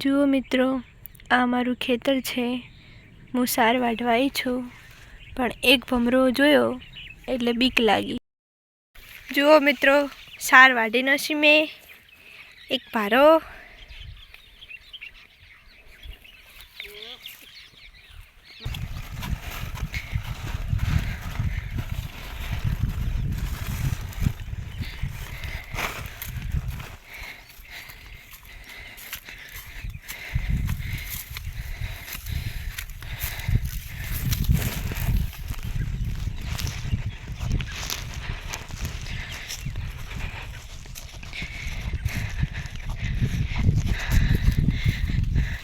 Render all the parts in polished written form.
જુઓ મિત્રો, આ મારું ખેતર છે. હું સાર વાઢવા આવી છું, પણ એક ભમરો જોયો એટલે બીક લાગી. જુઓ મિત્રો, સાર વાઢી નથી મેં. એક ભારો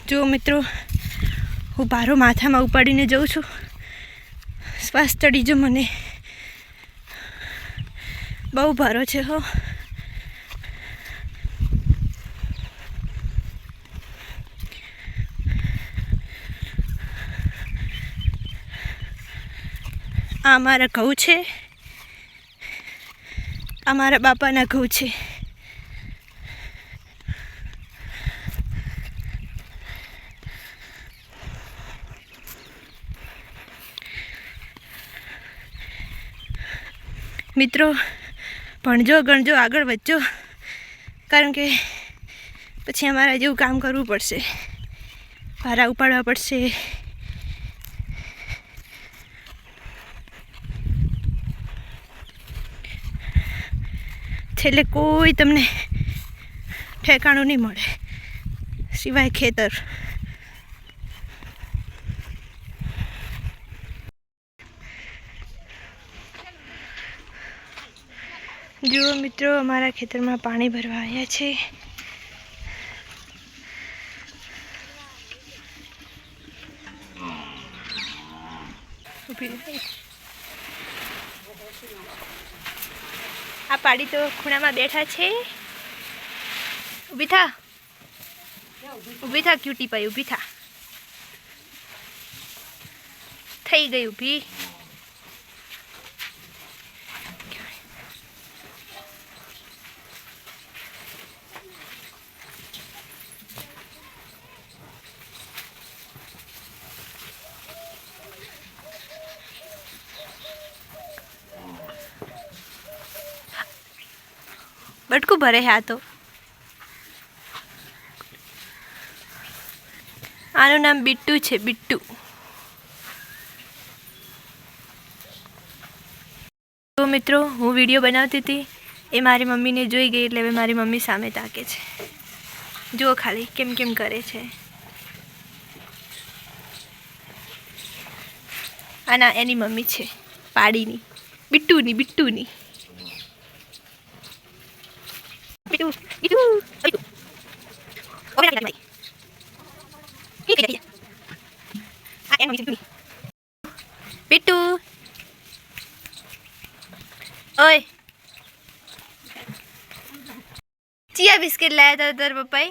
જો મિત્રો, હું ભારો માથામાં ઉપાડીને જઉં છું. શ્વાસ ચડી જો મને, બહુ ભારો છે હો. આ મારા ઘઉં છે, આ મારા બાપાના ઘઉં છે. મિત્રો, ભણજો ગણજો, આગળ વધજો, કારણ કે પછી અમારા જેવું કામ કરવું પડશે, ભારા ઉપાડવા પડશે. છેલ્લે કોઈ તમને ઠેકાણું નહીં મળે સિવાય ખેતર. જુઓ મિત્રો, અમારા ખેતરમાં પાણી ભરવા આવ્યા છે. આ પાડી તો ખૂણામાં બેઠા છે. ઊભી થા, ઊભી થા ક્યુટી પાઈ, ઊભી થા. થઈ ગઈ ઊભી. બટકું ભરે હે આ તો. આનું નામ બિટ્ટુ છે, બિટ્ટુ. તો મિત્રો, હું વિડીયો બનાવતી હતી, એ મારી મમ્મીને જોઈ ગઈ એટલે હવે મારી મમ્મી સામે તાકે છે. જુઓ ખાલી કેમ કેમ કરે છે. આના એની મમ્મી છે, પાડીની, બિટ્ટુની, બિટ્ટુની. Bitu, bitu, bitu. Oke lagi lagi. Ini dia. Ah, yang bitu. Bitu. Oi. Chia biscuit लाया था उधर पपाई.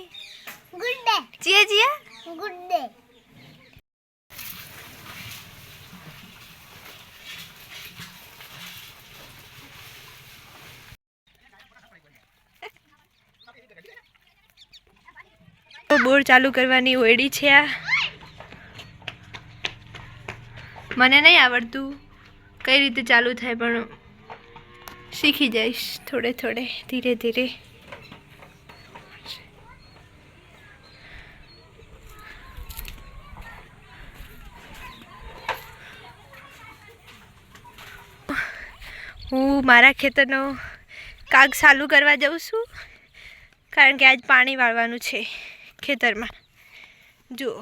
Good day. Chia chia. Good day. બોર ચાલુ કરવાની ઓયડી છે આ. મને નહીં આવડતું કઈ રીતે ચાલુ થાય, પણ શીખી જઈશ થોડે થોડે, ધીરે ધીરે. હું મારા ખેતરનો કાગ ચાલુ કરવા જાઉં છું, કારણ કે આજ પાણી વાળવાનું છે ખેતરમાં. જુઓ,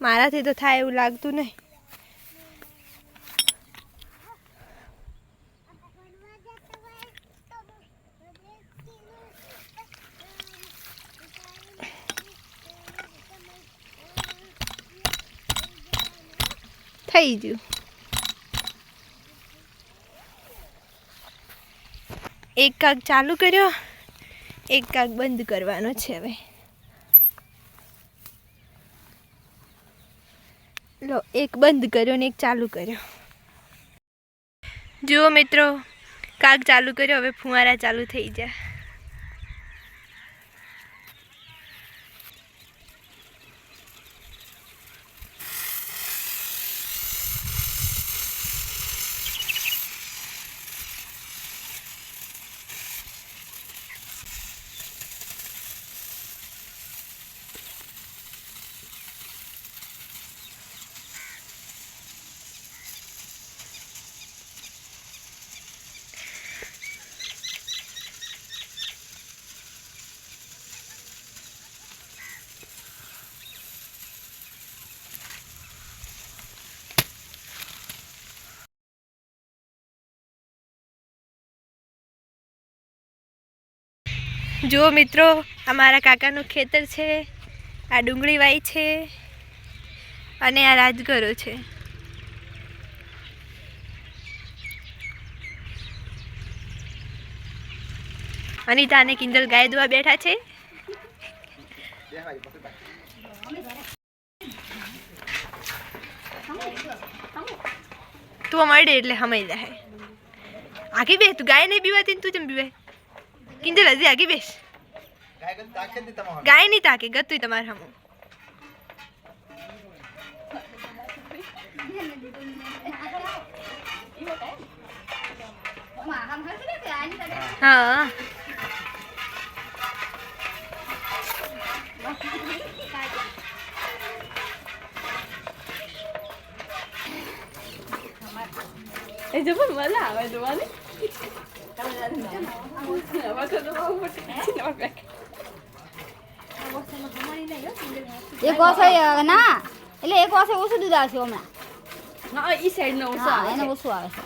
મારાથી તો થાય એવું લાગતું નહીં. થઈ ગયું. એક કાગ ચાલુ કર્યો, એક કાગ બંધ કરવાનો છે હવે. લો, એક બંધ કર્યો ને એક ચાલુ કર્યો. જુઓ મિત્રો, કાગ ચાલુ કર્યો, હવે ફુવારા ચાલુ થઈ જાય. જુઓ મિત્રો, આ મારા કાકાનું ખેતર છે, આ ડુંગળી વાઈ છે અને આ રાજગરો છે. અનિતા અને કિંજલ ગાય દોવા બેઠા છે. તું મળે એટલે હમાઈ જાય. આખી બે તું ગાય નહીં બીવાતી, તું જેમ બીવાય. કિંજલ હજી આગી બેસ. ગાય નહીં તાકે, ગતું તમારે હમું. હા એ જો પણ મજા આવે જોવાની. એક ઓછો ના એટલે એક ઓછો ઓછું દૂધ આવશે હમણાં. હા, ઈ સાઈડ નો ઓછો આવે, એને ઓછું આવે છે.